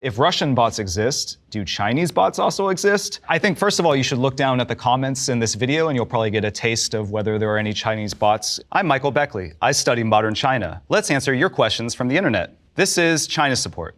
If Russian bots exist, do Chinese bots also exist? I think first of all, you should look down at the comments in this video and you'll probably get a taste of whether there are any Chinese bots. I'm Michael Beckley. I study modern China. Let's answer your questions from the internet. This is China Support.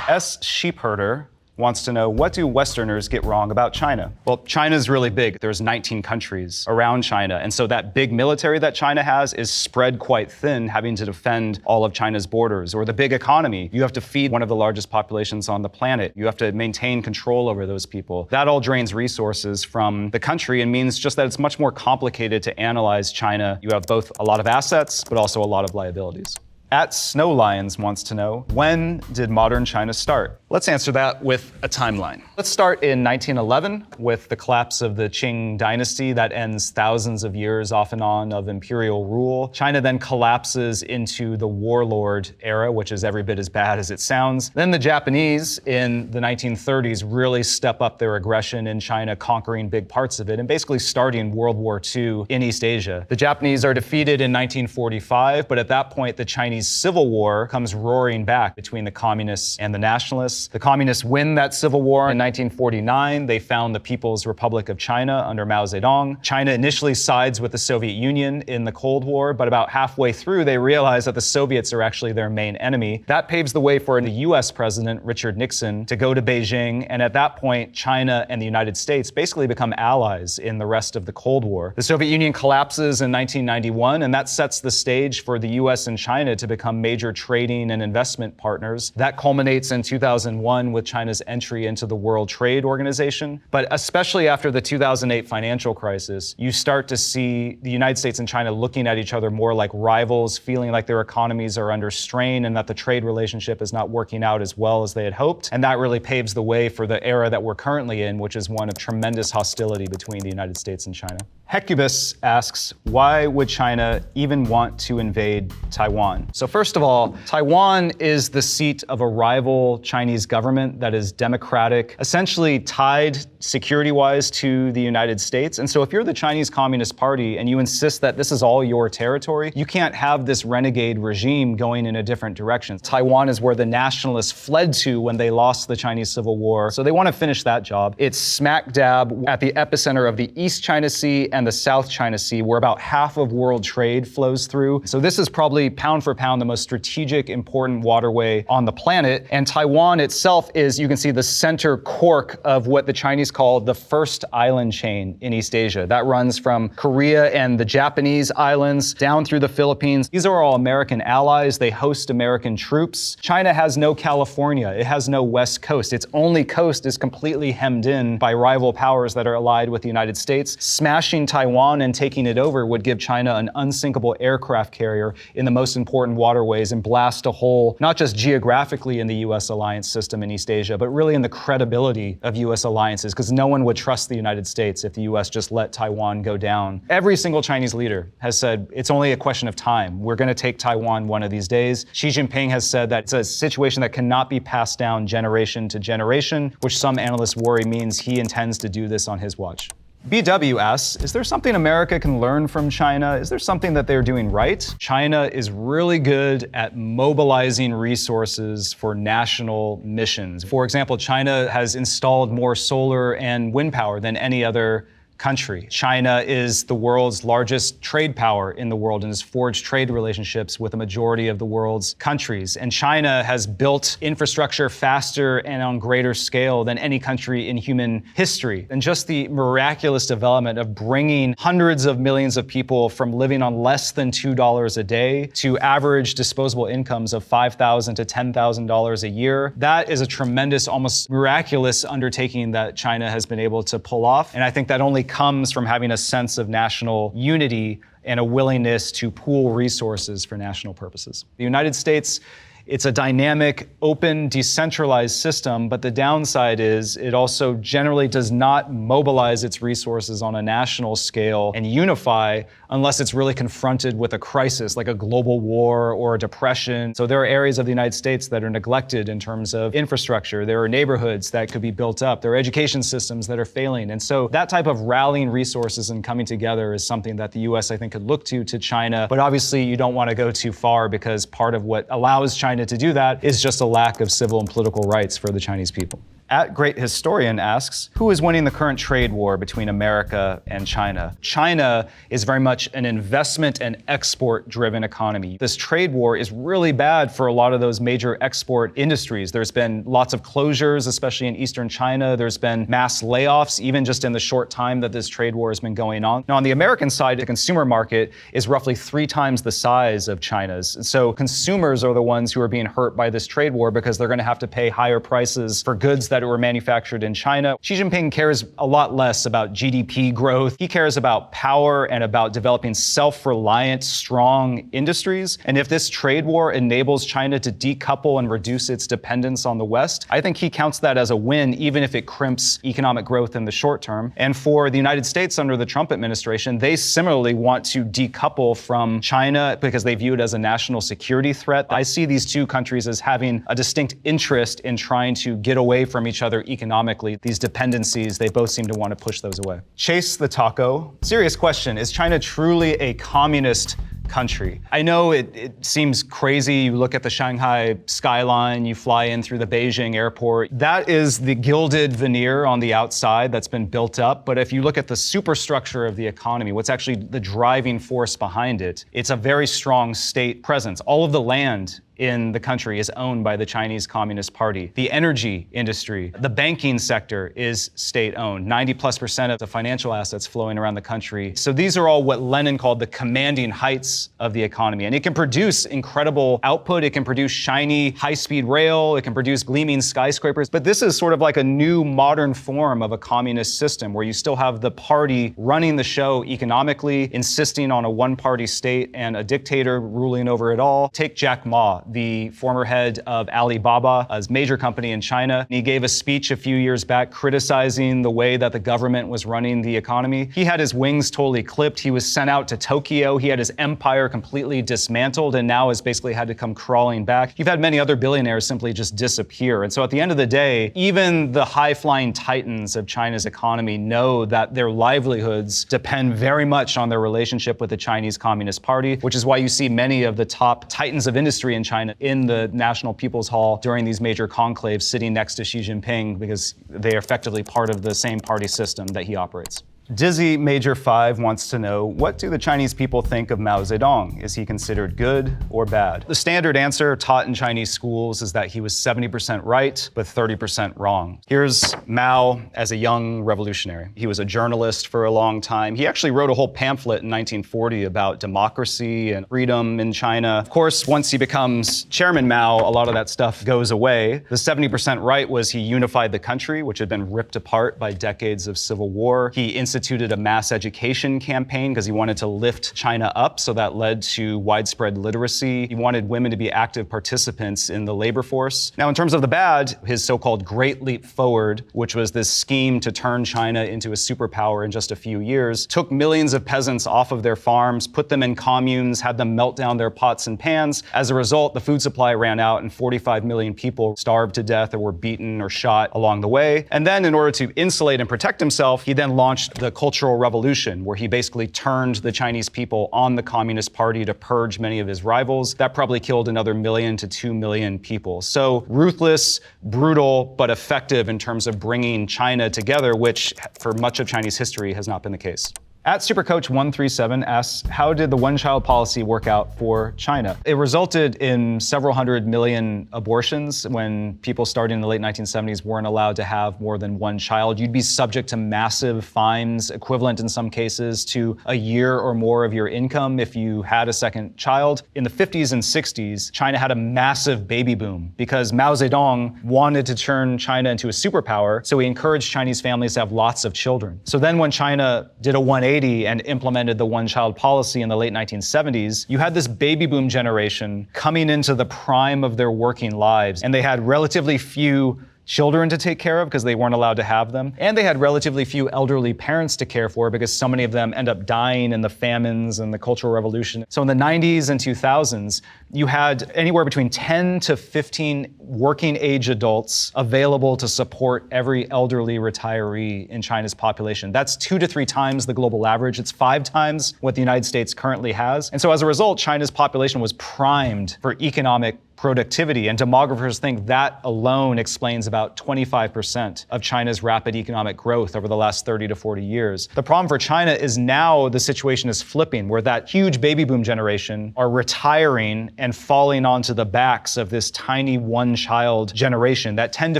S. Sheepherder wants to know, what do Westerners get wrong about China? Well, China's really big. There's 19 countries around China. And so that big military that China has is spread quite thin, having to defend all of China's borders. Or the big economy. You have to feed one of the largest populations on the planet. You have to maintain control over those people. That all drains resources from the country and means just that it's much more complicated to analyze China. You have both a lot of assets, but also a lot of liabilities. At Snow Lions wants to know, when did modern China start? Let's answer that with a timeline. Let's start in 1911 with the collapse of the Qing dynasty that ends thousands of years off and on of imperial rule. China then collapses into the warlord era, which is every bit as bad as it sounds. Then the Japanese in the 1930s really step up their aggression in China, conquering big parts of it and basically starting World War II in East Asia. The Japanese are defeated in 1945, but at that point the Chinese Civil War comes roaring back between the communists and the nationalists. The communists win that civil war in 1949. They found the People's Republic of China under Mao Zedong. China initially sides with the Soviet Union in the Cold War, but about halfway through they realize that the Soviets are actually their main enemy. That paves the way for the US president, Richard Nixon, to go to Beijing, and at that point China and the United States basically become allies in the rest of the Cold War. The Soviet Union collapses in 1991, and that sets the stage for the US and China to become major trading and investment partners. That culminates in 2001 with China's entry into the World Trade Organization. But especially after the 2008 financial crisis, you start to see the United States and China looking at each other more like rivals, feeling like their economies are under strain and that the trade relationship is not working out as well as they had hoped. And that really paves the way for the era that we're currently in, which is one of tremendous hostility between the United States and China. Hecubus asks, why would China even want to invade Taiwan? So first of all, Taiwan is the seat of a rival Chinese government that is democratic, essentially tied security-wise to the United States. And so if you're the Chinese Communist Party and you insist that this is all your territory, you can't have this renegade regime going in a different direction. Taiwan is where the nationalists fled to when they lost the Chinese Civil War. So they want to finish that job. It's smack dab at the epicenter of the East China Sea and the South China Sea, where about half of world trade flows through. So this is probably pound for pound the most strategic, important waterway on the planet. And Taiwan itself is, you can see, the center cork of what the Chinese call the first island chain in East Asia. That runs from Korea and the Japanese islands down through the Philippines. These are all American allies. They host American troops. China has no California. It has no West Coast. Its only coast is completely hemmed in by rival powers that are allied with the United States. Smashing Taiwan and taking it over would give China an unsinkable aircraft carrier in the most important waterways and blast a hole, not just geographically in the US alliance system in East Asia, but really in the credibility of US alliances, because no one would trust the United States if the US just let Taiwan go down. Every single Chinese leader has said it's only a question of time. We're going to take Taiwan one of these days. Xi Jinping has said that it's a situation that cannot be passed down generation to generation, which some analysts worry means he intends to do this on his watch. BW asks, is there something America can learn from China? Is there something that they're doing right? China is really good at mobilizing resources for national missions. For example, China has installed more solar and wind power than any other country. China is the world's largest trade power in the world and has forged trade relationships with a majority of the world's countries. And China has built infrastructure faster and on greater scale than any country in human history. And just the miraculous development of bringing hundreds of millions of people from living on less than $2 a day to average disposable incomes of $5,000 to $10,000 a year, that is a tremendous, almost miraculous undertaking that China has been able to pull off. And I think that only comes from having a sense of national unity and a willingness to pool resources for national purposes. The United States It's a dynamic, open, decentralized system, but the downside is it also generally does not mobilize its resources on a national scale and unify unless it's really confronted with a crisis like a global war or a depression. So there are areas of the United States that are neglected in terms of infrastructure. There are neighborhoods that could be built up. There are education systems that are failing. And so that type of rallying resources and coming together is something that the US, I think, could look to China. But obviously, you don't want to go too far because part of what allows China to do that is just a lack of civil and political rights for the Chinese people. At Great Historian asks, who is winning the current trade war between America and China? China is very much an investment and export-driven economy. This trade war is really bad for a lot of those major export industries. There's been lots of closures, especially in eastern China. There's been mass layoffs, even just in the short time that this trade war has been going on. Now, on the American side, the consumer market is roughly 3 times the size of China's. So consumers are the ones who are being hurt by this trade war because they're going to have to pay higher prices for goods that were manufactured in China. Xi Jinping cares a lot less about GDP growth. He cares about power and about developing self-reliant, strong industries. And if this trade war enables China to decouple and reduce its dependence on the West, I think he counts that as a win, even if it crimps economic growth in the short term. And for the United States under the Trump administration, they similarly want to decouple from China because they view it as a national security threat. I see these two countries as having a distinct interest in trying to get away from each other economically. These dependencies, they both seem to want to push those away. Chase the Taco. Serious question. Is China truly a communist country? I know it seems crazy. You look at the Shanghai skyline, you fly in through the Beijing airport. That is the gilded veneer on the outside that's been built up. But if you look at the superstructure of the economy, what's actually the driving force behind it, it's a very strong state presence. All of the land in the country is owned by the Chinese Communist Party. The energy industry, the banking sector is state-owned. 90+% of the financial assets flowing around the country. So these are all what Lenin called the commanding heights of the economy. And it can produce incredible output. It can produce shiny high-speed rail. It can produce gleaming skyscrapers. But this is sort of like a new modern form of a communist system where you still have the party running the show economically, insisting on a one-party state and a dictator ruling over it all. Take Jack Ma, the former head of Alibaba, a major company in China. He gave a speech a few years back criticizing the way that the government was running the economy. He had his wings totally clipped. He was sent out to Tokyo. He had his empire completely dismantled and now has basically had to come crawling back. You've had many other billionaires simply just disappear. And so at the end of the day, even the high-flying titans of China's economy know that their livelihoods depend very much on their relationship with the Chinese Communist Party, which is why you see many of the top titans of industry in China in the National People's Hall during these major conclaves sitting next to Xi Jinping because they are effectively part of the same party system that he operates. Dizzy Major 5 wants to know, what do the Chinese people think of Mao Zedong? Is he considered good or bad? The standard answer taught in Chinese schools is that he was 70% right, but 30% wrong. Here's Mao as a young revolutionary. He was a journalist for a long time. He actually wrote a whole pamphlet in 1940 about democracy and freedom in China. Of course, once he becomes Chairman Mao, a lot of that stuff goes away. The 70% right was he unified the country, which had been ripped apart by decades of civil war. He instituted a mass education campaign because he wanted to lift China up, so that led to widespread literacy. He wanted women to be active participants in the labor force. Now, in terms of the bad, his so-called Great Leap Forward, which was this scheme to turn China into a superpower in just a few years, took millions of peasants off of their farms, put them in communes, had them melt down their pots and pans. As a result, the food supply ran out and 45 million people starved to death or were beaten or shot along the way. And then in order to insulate and protect himself, he then launched the Cultural Revolution, where he basically turned the Chinese people on the Communist Party to purge many of his rivals. That probably killed another 1 million to 2 million people. So ruthless, brutal, but effective in terms of bringing China together, which for much of Chinese history has not been the case. At Supercoach137 asks, how did the one-child policy work out for China? It resulted in several hundred million abortions when people starting in the late 1970s weren't allowed to have more than one child. You'd be subject to massive fines, equivalent in some cases to a year or more of your income if you had a second child. In the 50s and 60s, China had a massive baby boom because Mao Zedong wanted to turn China into a superpower, so he encouraged Chinese families to have lots of children. So then when China did a 180 1980 and implemented the one-child policy in the late 1970s, you had this baby boom generation coming into the prime of their working lives, and they had relatively few children to take care of because they weren't allowed to have them. And they had relatively few elderly parents to care for because so many of them end up dying in the famines and the Cultural Revolution. So in the 90s and 2000s, you had anywhere between 10 to 15 working age adults available to support every elderly retiree in China's population. That's 2 to 3 times the global average. It's 5 times what the United States currently has. And so as a result, China's population was primed for economic productivity, and demographers think that alone explains about 25% of China's rapid economic growth over the last 30 to 40 years. The problem for China is now the situation is flipping, where that huge baby boom generation are retiring and falling onto the backs of this tiny one-child generation. That 10 to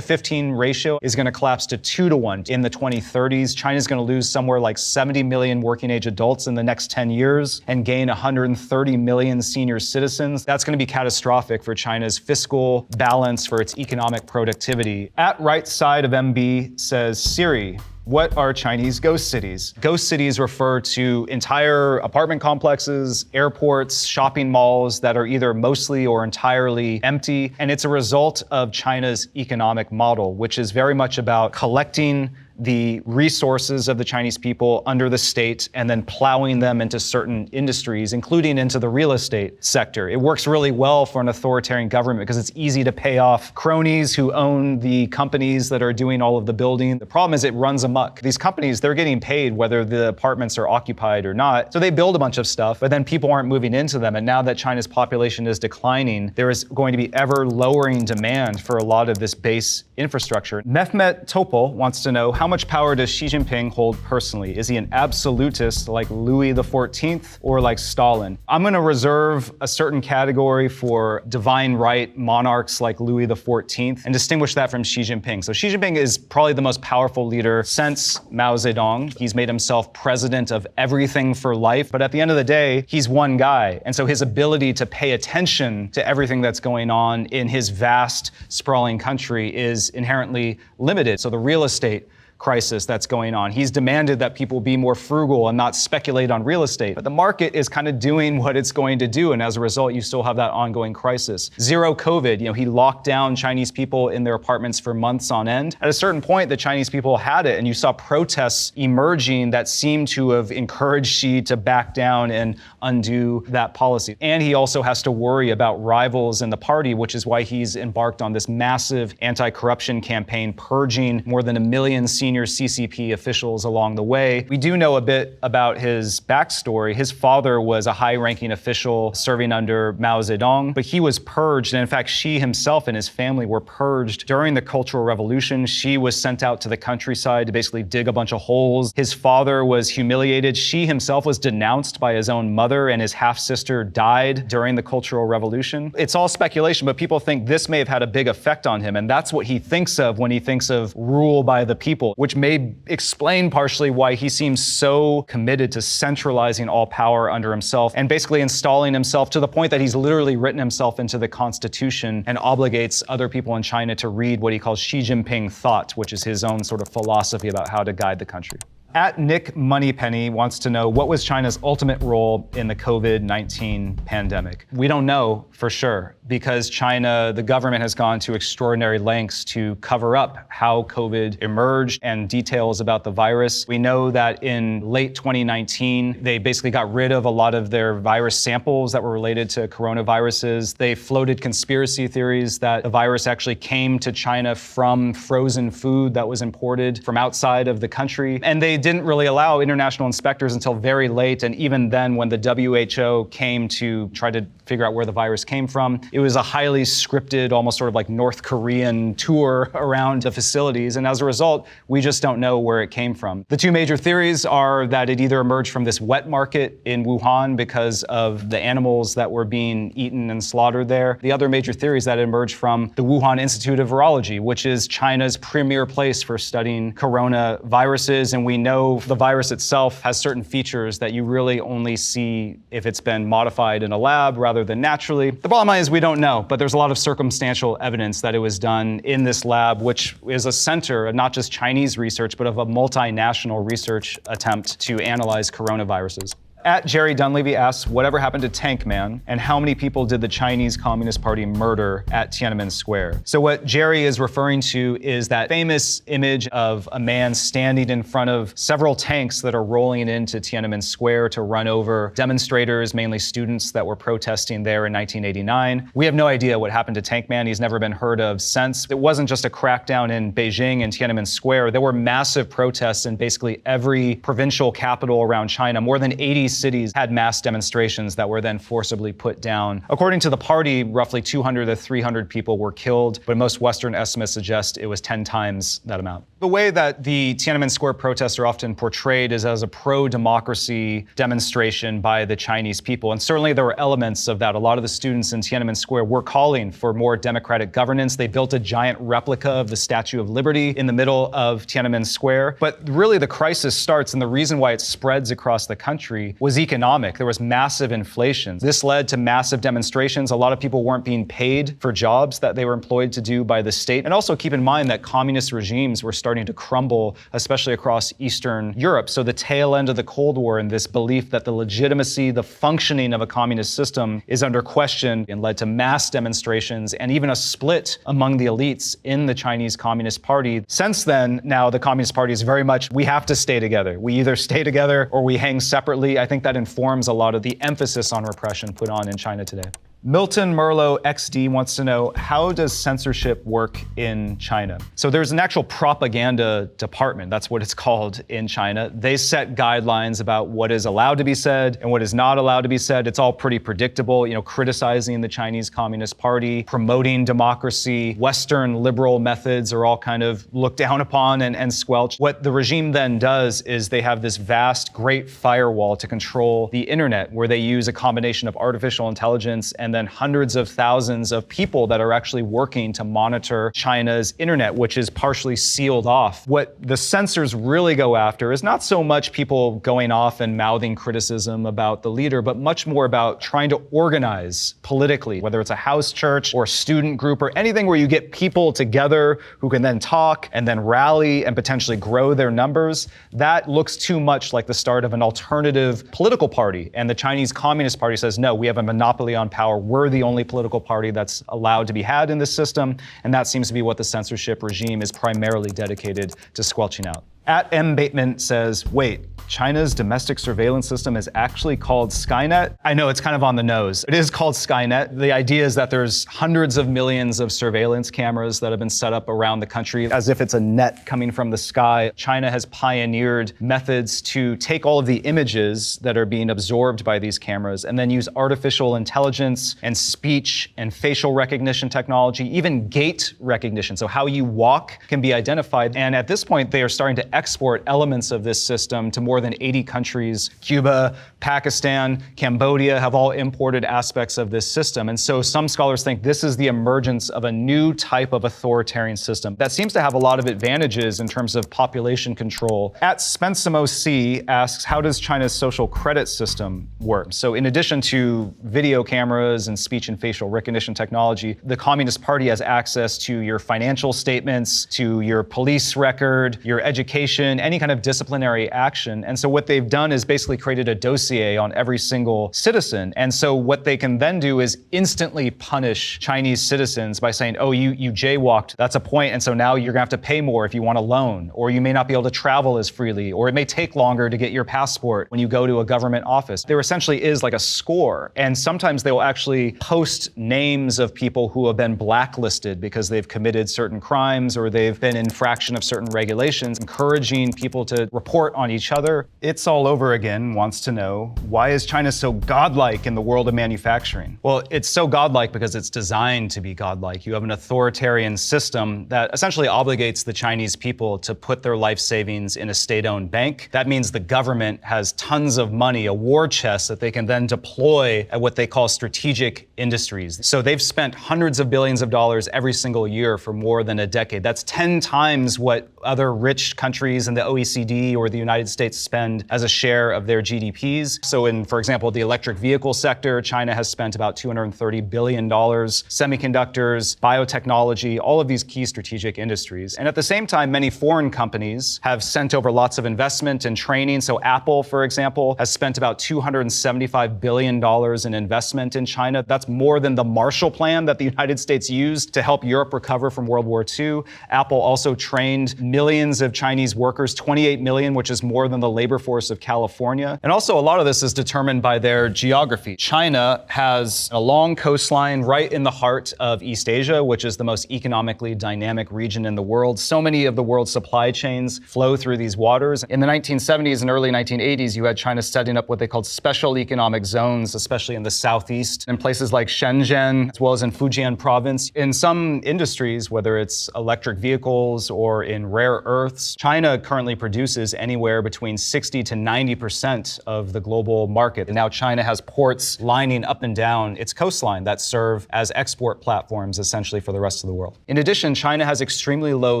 15 ratio is going to collapse to 2 to 1 in the 2030s. China's going to lose somewhere like 70 million working age adults in the next 10 years and gain 130 million senior citizens. That's going to be catastrophic for China's fiscal balance, for its economic productivity. At right side of MB says, Siri, what are Chinese ghost cities? Ghost cities refer to entire apartment complexes, airports, shopping malls that are either mostly or entirely empty. And it's a result of China's economic model, which is very much about collecting the resources of the Chinese people under the state and then plowing them into certain industries, including into the real estate sector. It works really well for an authoritarian government because it's easy to pay off cronies who own the companies that are doing all of the building. The problem is it runs amok. These companies, they're getting paid whether the apartments are occupied or not. So they build a bunch of stuff, but then people aren't moving into them. And now that China's population is declining, there is going to be ever lowering demand for a lot of this base infrastructure. Mehmet Topal wants to know, how much power does Xi Jinping hold personally? Is he an absolutist like Louis XIV or like Stalin? I'm going to reserve a certain category for divine right monarchs like Louis XIV and distinguish that from Xi Jinping. So Xi Jinping is probably the most powerful leader since Mao Zedong. He's made himself president of everything for life, but at the end of the day, he's one guy. And so his ability to pay attention to everything that's going on in his vast, sprawling country is inherently limited. So the real estate crisis that's going on. He's demanded that people be more frugal and not speculate on real estate. But the market is kind of doing what it's going to do. And as a result, you still have that ongoing crisis. Zero COVID, he locked down Chinese people in their apartments for months on end. At a certain point, the Chinese people had it, and you saw protests emerging that seemed to have encouraged Xi to back down and undo that policy. And he also has to worry about rivals in the party, which is why he's embarked on this massive anti-corruption campaign, purging more than 1 million senior CCP officials along the way. We do know a bit about his backstory. His father was a high-ranking official serving under Mao Zedong, but he was purged. And in fact, Xi himself and his family were purged during the Cultural Revolution. Xi was sent out to the countryside to basically dig a bunch of holes. His father was humiliated. Xi himself was denounced by his own mother, and his half-sister died during the Cultural Revolution. It's all speculation, but people think this may have had a big effect on him, and that's what he thinks of when he thinks of rule by the people, which may explain partially why he seems so committed to centralizing all power under himself and basically installing himself to the point that he's literally written himself into the constitution and obligates other people in China to read what he calls Xi Jinping thought, which is his own sort of philosophy about how to guide the country. At Nick Moneypenny wants to know, what was China's ultimate role in the COVID-19 pandemic? We don't know for sure, because China, the government has gone to extraordinary lengths to cover up how COVID emerged and details about the virus. We know that in late 2019, they basically got rid of a lot of their virus samples that were related to coronaviruses. They floated conspiracy theories that the virus actually came to China from frozen food that was imported from outside of the country. And they didn't really allow international inspectors until very late. And even then, when the WHO came to try to figure out where the virus came from, it was a highly scripted, almost sort of like North Korean tour around the facilities. And as a result, we just don't know where it came from. The two major theories are that it either emerged from this wet market in Wuhan because of the animals that were being eaten and slaughtered there. The other major theory is that it emerged from the Wuhan Institute of Virology, which is China's premier place for studying coronaviruses. And we know know the virus itself has certain features that you really only see if it's been modified in a lab rather than naturally. The bottom line is we don't know, but there's a lot of circumstantial evidence that it was done in this lab, which is a center of not just Chinese research, but of a multinational research attempt to analyze coronaviruses. At Jerry Dunleavy asks, whatever happened to Tank Man, and how many people did the Chinese Communist Party murder at Tiananmen Square? So what Jerry is referring to is that famous image of a man standing in front of several tanks that are rolling into Tiananmen Square to run over demonstrators, mainly students that were protesting there in 1989. We have no idea what happened to Tank Man. He's never been heard of since. It wasn't just a crackdown in Beijing and Tiananmen Square. There were massive protests in basically every provincial capital around China. More than 80 cities had mass demonstrations that were then forcibly put down. According to the party, roughly 200 to 300 people were killed, but most Western estimates suggest it was 10 times that amount. The way that the Tiananmen Square protests are often portrayed is as a pro-democracy demonstration by the Chinese people, and certainly there were elements of that. A lot of the students in Tiananmen Square were calling for more democratic governance. They built a giant replica of the Statue of Liberty in the middle of Tiananmen Square. But really the crisis starts, and the reason why it spreads across the country was economic. There was massive inflation. This led to massive demonstrations. A lot of people weren't being paid for jobs that they were employed to do by the state. And also keep in mind that communist regimes were starting to crumble, especially across Eastern Europe. So the tail end of the Cold War and this belief that the legitimacy, the functioning of a communist system is under question and led to mass demonstrations and even a split among the elites in the Chinese Communist Party. Since then, now the Communist Party is very much, we have to stay together. We either stay together or we hang separately. I think that informs a lot of the emphasis on repression put on in China today. Milton Merlo XD wants to know, how does censorship work in China? So there's an actual propaganda department, that's what it's called in China. They set guidelines about what is allowed to be said and what is not allowed to be said. It's all pretty predictable, criticizing the Chinese Communist Party, promoting democracy, Western liberal methods are all kind of looked down upon and squelched. What the regime then does is they have this vast, great firewall to control the internet, where they use a combination of artificial intelligence and then hundreds of thousands of people that are actually working to monitor China's internet, which is partially sealed off. What the censors really go after is not so much people going off and mouthing criticism about the leader, but much more about trying to organize politically, whether it's a house church or student group or anything where you get people together who can then talk and then rally and potentially grow their numbers. That looks too much like the start of an alternative political party. And the Chinese Communist Party says, no, we have a monopoly on power. We're the only political party that's allowed to be had in this system, and that seems to be what the censorship regime is primarily dedicated to squelching out. At M. Bateman says, wait, China's domestic surveillance system is actually called Skynet? I know it's kind of on the nose. It is called Skynet. The idea is that there's hundreds of millions of surveillance cameras that have been set up around the country as if it's a net coming from the sky. China has pioneered methods to take all of the images that are being absorbed by these cameras and then use artificial intelligence and speech and facial recognition technology, even gait recognition. So how you walk can be identified. And at this point, they are starting to export elements of this system to more than 80 countries. Cuba, Pakistan, Cambodia have all imported aspects of this system. And so some scholars think this is the emergence of a new type of authoritarian system that seems to have a lot of advantages in terms of population control. At Spensimo C asks, how does China's social credit system work? So in addition to video cameras and speech and facial recognition technology, the Communist Party has access to your financial statements, to your police record, your education, any kind of disciplinary action. And so what they've done is basically created a dossier on every single citizen. And so what they can then do is instantly punish Chinese citizens by saying, oh, you jaywalked, that's a point, and so now you're gonna have to pay more if you want a loan, or you may not be able to travel as freely, or it may take longer to get your passport when you go to a government office. There essentially is like a score, and sometimes they will actually post names of people who have been blacklisted because they've committed certain crimes or they've been in infraction of certain regulations, encouraging people to report on each other. It's All Over Again wants to know, why is China so godlike in the world of manufacturing? Well, it's so godlike because it's designed to be godlike. You have an authoritarian system that essentially obligates the Chinese people to put their life savings in a state-owned bank. That means the government has tons of money, a war chest that they can then deploy at what they call strategic industries. So they've spent hundreds of billions of dollars every single year for more than a decade. That's 10 times what other rich countries countries in the OECD or the United States spend as a share of their GDPs. So in, for example, the electric vehicle sector, China has spent about $230 billion. Semiconductors, biotechnology, all of these key strategic industries. And at the same time, many foreign companies have sent over lots of investment and training. So Apple, for example, has spent about $275 billion in investment in China. That's more than the Marshall Plan that the United States used to help Europe recover from World War II. Apple also trained millions of Chinese workers, 28 million, which is more than the labor force of California. And also a lot of this is determined by their geography. China has a long coastline right in the heart of East Asia, which is the most economically dynamic region in the world. So many of the world's supply chains flow through these waters. In the 1970s and early 1980s, you had China setting up what they called special economic zones, especially in the southeast, in places like Shenzhen, as well as in Fujian province. In some industries, whether it's electric vehicles or in rare earths, China currently produces anywhere between 60 to 90% of the global market. And now China has ports lining up and down its coastline that serve as export platforms essentially for the rest of the world. In addition, China has extremely low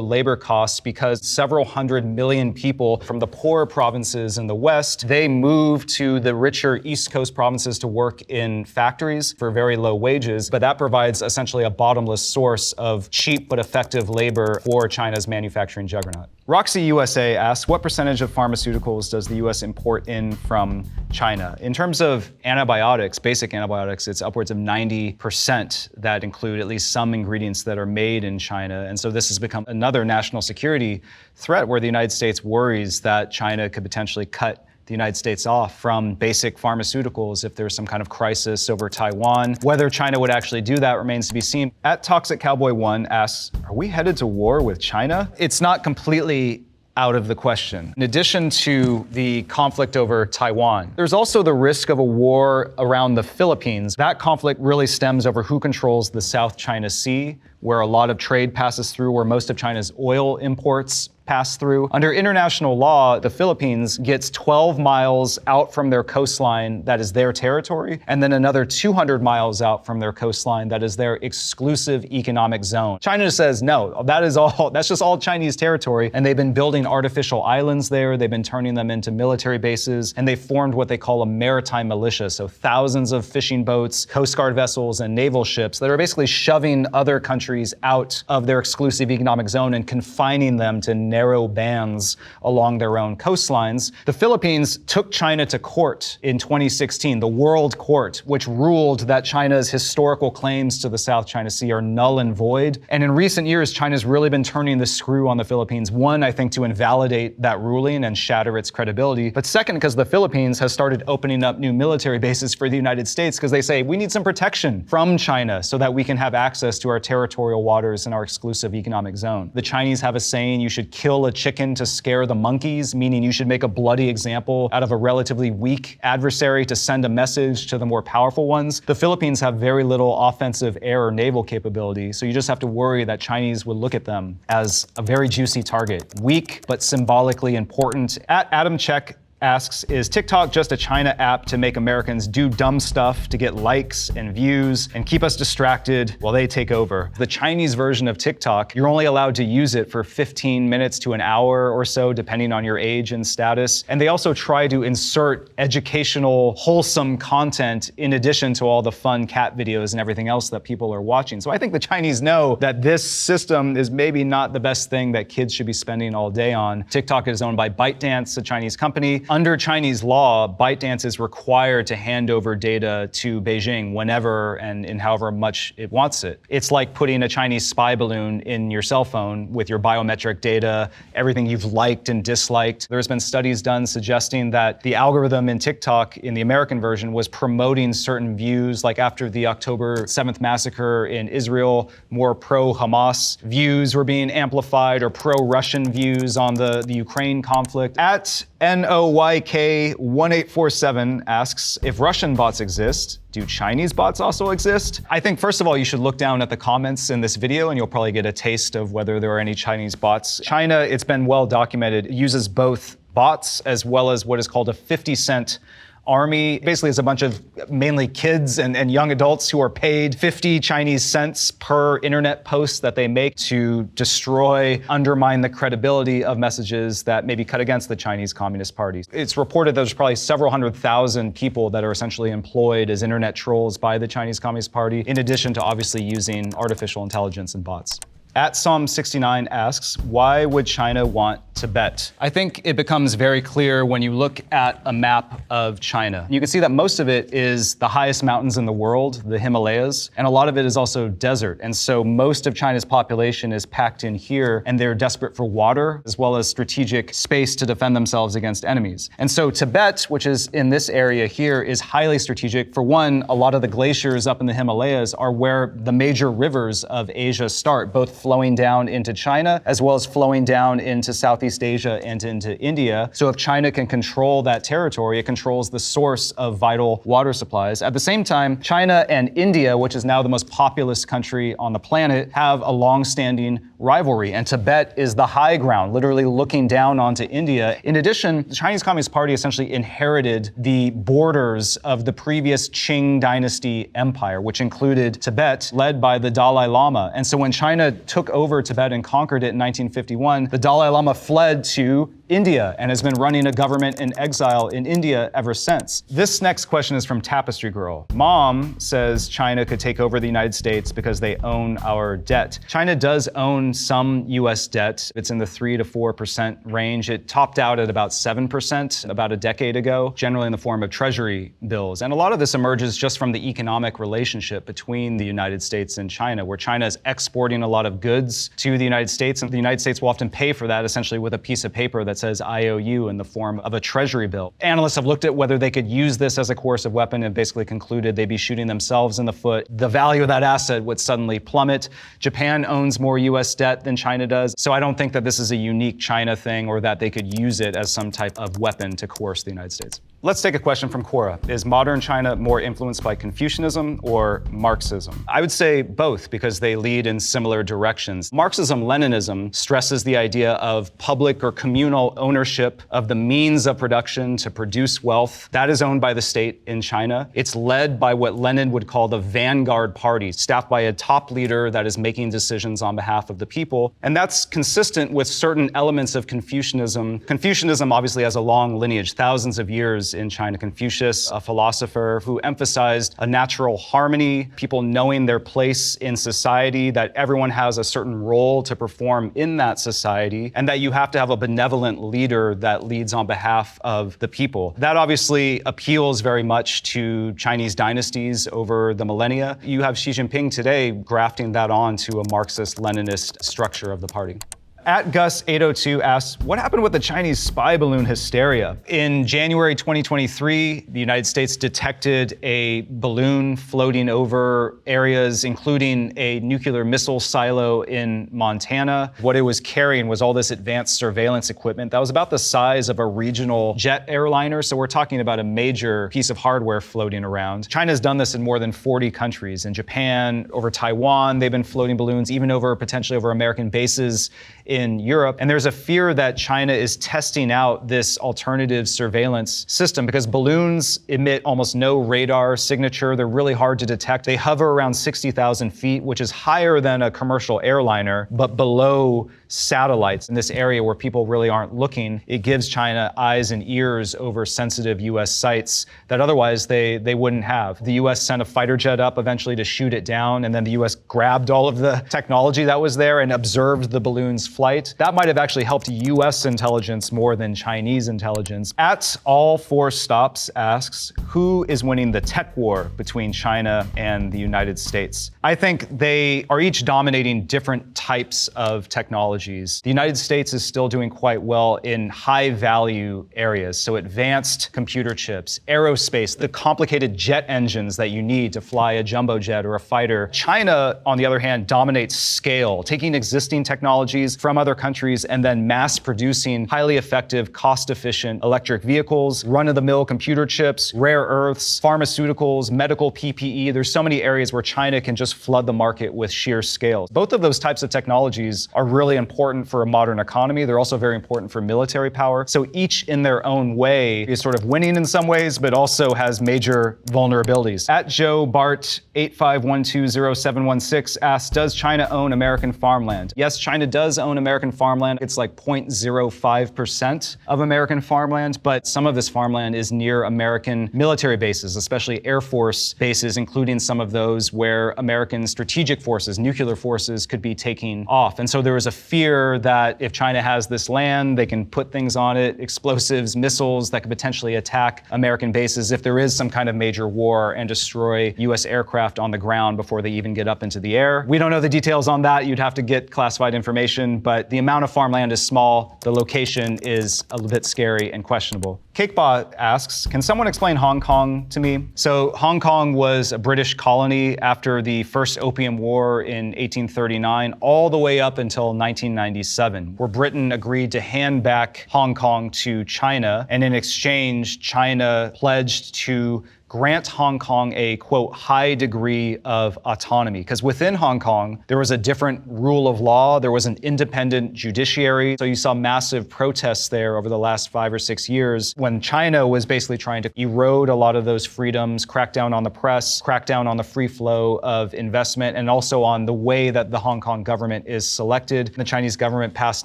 labor costs because several hundred million people from the poorer provinces in the West, they move to the richer East Coast provinces to work in factories for very low wages, but that provides essentially a bottomless source of cheap but effective labor for China's manufacturing juggernaut. Roxy USA asks, what percentage of pharmaceuticals does the US import in from China? In terms of antibiotics, basic antibiotics, it's upwards of 90% that include at least some ingredients that are made in China. And so this has become another national security threat where the United States worries that China could potentially cut the United States off from basic pharmaceuticals if there's some kind of crisis over Taiwan. Whether China would actually do that remains to be seen. At Toxic Cowboy 1 asks, are we headed to war with China? It's not completely out of the question. In addition to the conflict over Taiwan, there's also the risk of a war around the Philippines. That conflict really stems over who controls the South China Sea, where a lot of trade passes through, where most of China's oil imports pass through. Under international law, the Philippines gets 12 miles out from their coastline that is their territory, and then another 200 miles out from their coastline that is their exclusive economic zone. China says, no, that's just all Chinese territory, and they've been building artificial islands there, they've been turning them into military bases, and they formed what they call a maritime militia, so thousands of fishing boats, Coast Guard vessels, and naval ships that are basically shoving other countries out of their exclusive economic zone and confining them to narrow bands along their own coastlines. The Philippines took China to court in 2016, the World Court, which ruled that China's historical claims to the South China Sea are null and void. And in recent years, China's really been turning the screw on the Philippines. One, I think, to invalidate that ruling and shatter its credibility. But second, because the Philippines has started opening up new military bases for the United States because they say, we need some protection from China so that we can have access to our territorial waters in our exclusive economic zone. The Chinese have a saying, you should kill a chicken to scare the monkeys, meaning you should make a bloody example out of a relatively weak adversary to send a message to the more powerful ones. The Philippines have very little offensive air or naval capability, so you just have to worry that Chinese would look at them as a very juicy target. Weak, but symbolically important. At Adam Check asks, is TikTok just a China app to make Americans do dumb stuff to get likes and views and keep us distracted while they take over? The Chinese version of TikTok, you're only allowed to use it for 15 minutes to an hour or so, depending on your age and status. And they also try to insert educational, wholesome content in addition to all the fun cat videos and everything else that people are watching. So I think the Chinese know that this system is maybe not the best thing that kids should be spending all day on. TikTok is owned by ByteDance, a Chinese company. Under Chinese law, ByteDance is required to hand over data to Beijing whenever and in however much it wants it. It's like putting a Chinese spy balloon in your cell phone with your biometric data, everything you've liked and disliked. There's been studies done suggesting that the algorithm in TikTok in the American version was promoting certain views, like after the October 7th massacre in Israel, more pro-Hamas views were being amplified or pro-Russian views on the Ukraine conflict. At NOYK1847 asks, if Russian bots exist, do Chinese bots also exist? I think, first of all, you should look down at the comments in this video and you'll probably get a taste of whether there are any Chinese bots. China, it's been well documented, uses both bots as well as what is called a 50-cent army. Basically, it's a bunch of mainly kids and young adults who are paid 50 Chinese cents per internet post that they make to destroy, undermine the credibility of messages that maybe cut against the Chinese Communist Party. It's reported there's probably several 100,000 people that are essentially employed as internet trolls by the Chinese Communist Party, in addition to obviously using artificial intelligence and bots. At Psalm69 asks, why would China want Tibet? I think it becomes very clear when you look at a map of China. You can see that most of it is the highest mountains in the world, the Himalayas, and a lot of it is also desert. And so most of China's population is packed in here, and they're desperate for water, as well as strategic space to defend themselves against enemies. And so Tibet, which is in this area here, is highly strategic. For one, a lot of the glaciers up in the Himalayas are where the major rivers of Asia start, both flowing down into China, as well as flowing down into Southeast Asia and into India. So if China can control that territory, it controls the source of vital water supplies. At the same time, China and India, which is now the most populous country on the planet, have a long-standing rivalry, and Tibet is the high ground, literally looking down onto India. In addition, the Chinese Communist Party essentially inherited the borders of the previous Qing dynasty empire, which included Tibet, led by the Dalai Lama. And so when China took over Tibet and conquered it in 1951, the Dalai Lama fled to India and has been running a government in exile in India ever since. This next question is from Tapestry Girl. Mom says China could take over the United States because they own our debt. China does own some US debt. It's in the 3 to 4% range. It topped out at about 7% about a decade ago, generally in the form of treasury bills. And a lot of this emerges just from the economic relationship between the United States and China, where China is exporting a lot of goods to the United States, and the United States will often pay for that essentially with a piece of paper that says IOU in the form of a treasury bill. Analysts have looked at whether they could use this as a coercive weapon and basically concluded they'd be shooting themselves in the foot. The value of that asset would suddenly plummet. Japan owns more US debt than China does, so I don't think that this is a unique China thing or that they could use it as some type of weapon to coerce the United States. Let's take a question from Cora. Is modern China more influenced by Confucianism or Marxism? I would say both, because they lead in similar directions. Marxism-Leninism stresses the idea of public or communal ownership of the means of production to produce wealth. That is owned by the state in China. It's led by what Lenin would call the vanguard party, staffed by a top leader that is making decisions on behalf of the people. And that's consistent with certain elements of Confucianism. Confucianism obviously has a long lineage, thousands of years in China. Confucius, a philosopher who emphasized a natural harmony, people knowing their place in society, that everyone has a certain role to perform in that society, and that you have to have a benevolent leader that leads on behalf of the people. That obviously appeals very much to Chinese dynasties over the millennia. You have Xi Jinping today grafting that onto a Marxist-Leninist structure of the party. At Gus802 asks, what happened with the Chinese spy balloon hysteria? In January 2023, the United States detected a balloon floating over areas, including a nuclear missile silo in Montana. What it was carrying was all this advanced surveillance equipment that was about the size of a regional jet airliner. So we're talking about a major piece of hardware floating around. China's done this in more than 40 countries. In Japan, over Taiwan, they've been floating balloons, even potentially over American bases in Europe. And there's a fear that China is testing out this alternative surveillance system because balloons emit almost no radar signature. They're really hard to detect. They hover around 60,000 feet, which is higher than a commercial airliner, but below satellites in this area where people really aren't looking. It gives China eyes and ears over sensitive US sites that otherwise they wouldn't have. The US sent a fighter jet up eventually to shoot it down, and then the US grabbed all of the technology that was there and observed the balloon's flight. That might have actually helped US intelligence more than Chinese intelligence. At All Four Stops asks, who is winning the tech war between China and the United States? I think they are each dominating different types of technology. The United States is still doing quite well in high value areas. So advanced computer chips, aerospace, the complicated jet engines that you need to fly a jumbo jet or a fighter. China, on the other hand, dominates scale, taking existing technologies from from other countries and then mass producing highly effective, cost-efficient electric vehicles, run-of-the-mill computer chips, rare earths, pharmaceuticals, medical PPE. There's so many areas where China can just flood the market with sheer scale. Both of those types of technologies are really important for a modern economy. They're also very important for military power. So each in their own way is sort of winning in some ways, but also has major vulnerabilities. At Joe Bart 85120716 asks, does China own American farmland? Yes, China does own American farmland. It's like 0.05% of American farmland, but some of this farmland is near American military bases, especially Air Force bases, including some of those where American strategic forces, nuclear forces, could be taking off. And so there is a fear that if China has this land, they can put things on it, explosives, missiles that could potentially attack American bases if there is some kind of major war and destroy US aircraft on the ground before they even get up into the air. We don't know the details on that. You'd have to get classified information, but the amount of farmland is small. The location is a little bit scary and questionable. Cakebot asks, can someone explain Hong Kong to me? So Hong Kong was a British colony after the first Opium War in 1839, all the way up until 1997, where Britain agreed to hand back Hong Kong to China, and in exchange, China pledged to grant Hong Kong a, quote, high degree of autonomy. Because within Hong Kong, there was a different rule of law. There was an independent judiciary. So you saw massive protests there over the last 5 or 6 years when China was basically trying to erode a lot of those freedoms, crack down on the press, crack down on the free flow of investment, and also on the way that the Hong Kong government is selected. The Chinese government passed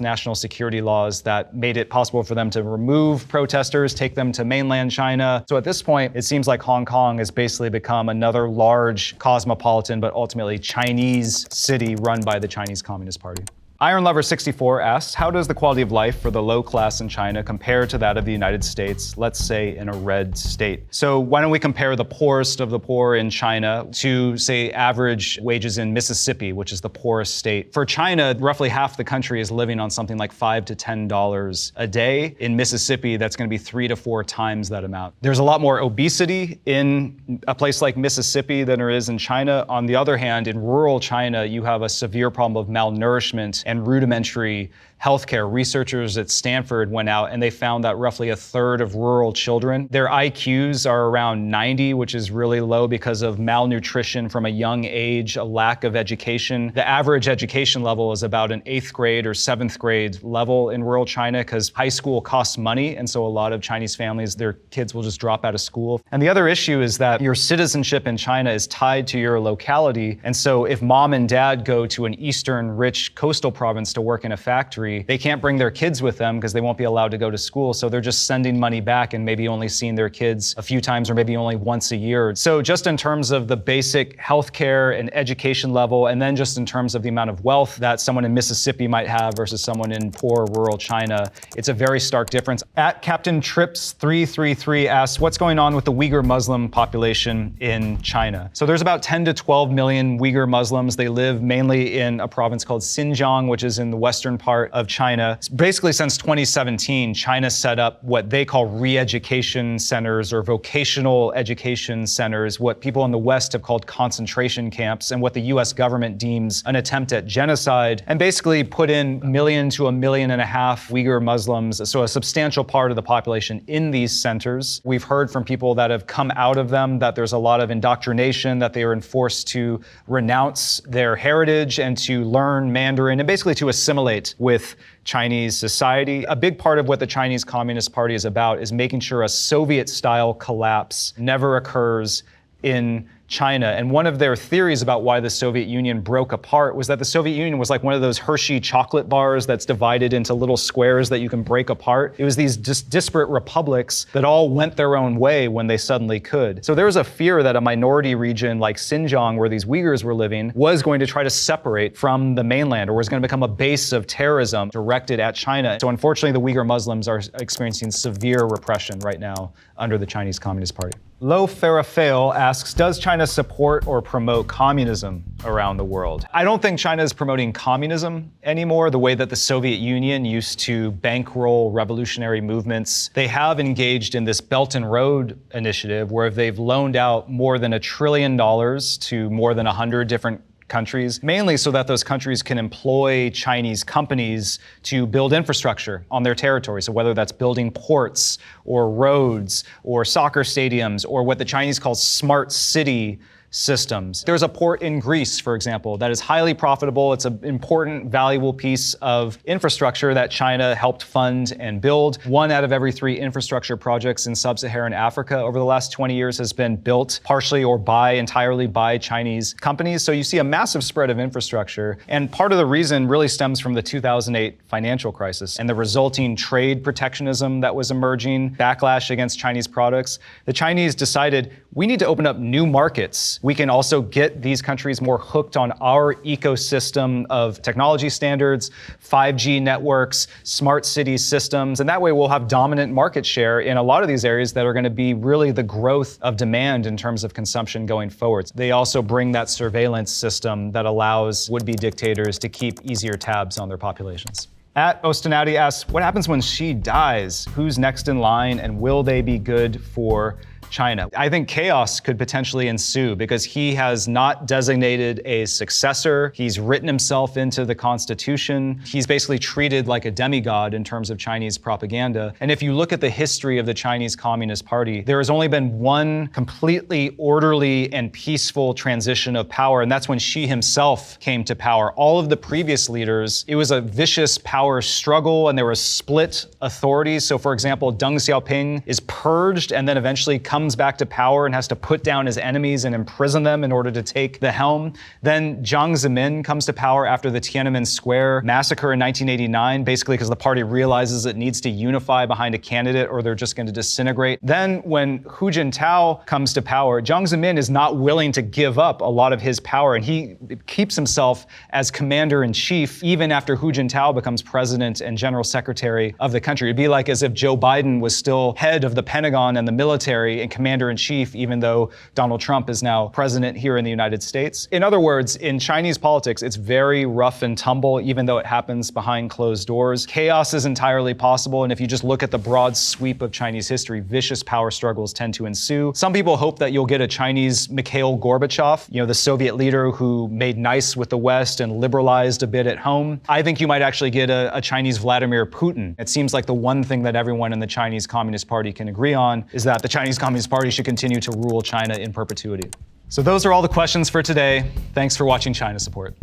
national security laws that made it possible for them to remove protesters, take them to mainland China. So at this point, it seems like Hong Kong has basically become another large cosmopolitan, but ultimately Chinese city run by the Chinese Communist Party. Iron Lover 64 asks, how does the quality of life for the low class in China compare to that of the United States, let's say in a red state? So why don't we compare the poorest of the poor in China to, say, average wages in Mississippi, which is the poorest state. For China, roughly half the country is living on something like $5 to $10 a day. In Mississippi, that's going to be 3 to 4 times that amount. There's a lot more obesity in a place like Mississippi than there is in China. On the other hand, in rural China, you have a severe problem of malnourishment and rudimentary healthcare. Researchers at Stanford went out and they found that roughly a third of rural children, their IQs are around 90, which is really low because of malnutrition from a young age, a lack of education. The average education level is about an 8th grade or 7th grade level in rural China because high school costs money. And so a lot of Chinese families, their kids will just drop out of school. And the other issue is that your citizenship in China is tied to your locality. And so if mom and dad go to an eastern rich coastal province to work in a factory, they can't bring their kids with them because they won't be allowed to go to school. So they're just sending money back and maybe only seeing their kids a few times or maybe only once a year. So just in terms of the basic healthcare and education level, and then just in terms of the amount of wealth that someone in Mississippi might have versus someone in poor rural China, it's a very stark difference. At Captain Trips 333 asks, what's going on with the Uyghur Muslim population in China? So there's about 10 to 12 million Uyghur Muslims. They live mainly in a province called Xinjiang, which is in the western part of China. Basically, since 2017, China set up what they call re-education centers or vocational education centers, what people in the West have called concentration camps, and what the US government deems an attempt at genocide, and basically put in 1 million to 1.5 million Uyghur Muslims, so a substantial part of the population in these centers. We've heard from people that have come out of them that there's a lot of indoctrination, that they are enforced to renounce their heritage and to learn Mandarin and basically to assimilate with Chinese society. A big part of what the Chinese Communist Party is about is making sure a Soviet-style collapse never occurs in China. And one of their theories about why the Soviet Union broke apart was that the Soviet Union was like one of those Hershey chocolate bars that's divided into little squares that you can break apart. It was these disparate republics that all went their own way when they suddenly could. So there was a fear that a minority region like Xinjiang, where these Uyghurs were living, was going to try to separate from the mainland or was going to become a base of terrorism directed at China. So unfortunately, the Uyghur Muslims are experiencing severe repression right now under the Chinese Communist Party. Lo Farafale asks, does China support or promote communism around the world? I don't think China is promoting communism anymore the way that the Soviet Union used to bankroll revolutionary movements. They have engaged in this Belt and Road initiative where they've loaned out more than $1 trillion to more than 100 different countries, mainly so that those countries can employ Chinese companies to build infrastructure on their territory. So whether that's building ports or roads or soccer stadiums or what the Chinese call smart city systems. There's a port in Greece, for example, that is highly profitable. It's an important, valuable piece of infrastructure that China helped fund and build. 1 out of every 3 infrastructure projects in sub-Saharan Africa over the last 20 years has been built partially or entirely by Chinese companies. So you see a massive spread of infrastructure. And part of the reason really stems from the 2008 financial crisis and the resulting trade protectionism that was emerging, backlash against Chinese products. The Chinese decided we need to open up new markets. We can also get these countries more hooked on our ecosystem of technology standards, 5G networks, smart city systems, and that way we'll have dominant market share in a lot of these areas that are going to be really the growth of demand in terms of consumption going forward. They also bring that surveillance system that allows would-be dictators to keep easier tabs on their populations. At Ostinati asks, what happens when Xi dies? Who's next in line, and will they be good for China? I think chaos could potentially ensue because he has not designated a successor. He's written himself into the constitution. He's basically treated like a demigod in terms of Chinese propaganda. And if you look at the history of the Chinese Communist Party, there has only been one completely orderly and peaceful transition of power, and that's when Xi himself came to power. All of the previous leaders, it was a vicious power struggle and there was split authorities. So for example, Deng Xiaoping is purged and then eventually comes back to power and has to put down his enemies and imprison them in order to take the helm. Then Jiang Zemin comes to power after the Tiananmen Square massacre in 1989, basically because the party realizes it needs to unify behind a candidate or they're just going to disintegrate. Then when Hu Jintao comes to power, Jiang Zemin is not willing to give up a lot of his power, and he keeps himself as commander-in-chief even after Hu Jintao becomes president and general secretary of the country. It'd be like as if Joe Biden was still head of the Pentagon and the military and commander-in-chief, even though Donald Trump is now president here in the United States. In other words, in Chinese politics, it's very rough and tumble, even though it happens behind closed doors. Chaos is entirely possible, and if you just look at the broad sweep of Chinese history, vicious power struggles tend to ensue. Some people hope that you'll get a Chinese Mikhail Gorbachev, the Soviet leader who made nice with the West and liberalized a bit at home. I think you might actually get a Chinese Vladimir Putin. It seems like the one thing that everyone in the Chinese Communist Party can agree on is that the Chinese Communist Party should continue to rule China in perpetuity. So those are all the questions for today. Thanks for watching China Support.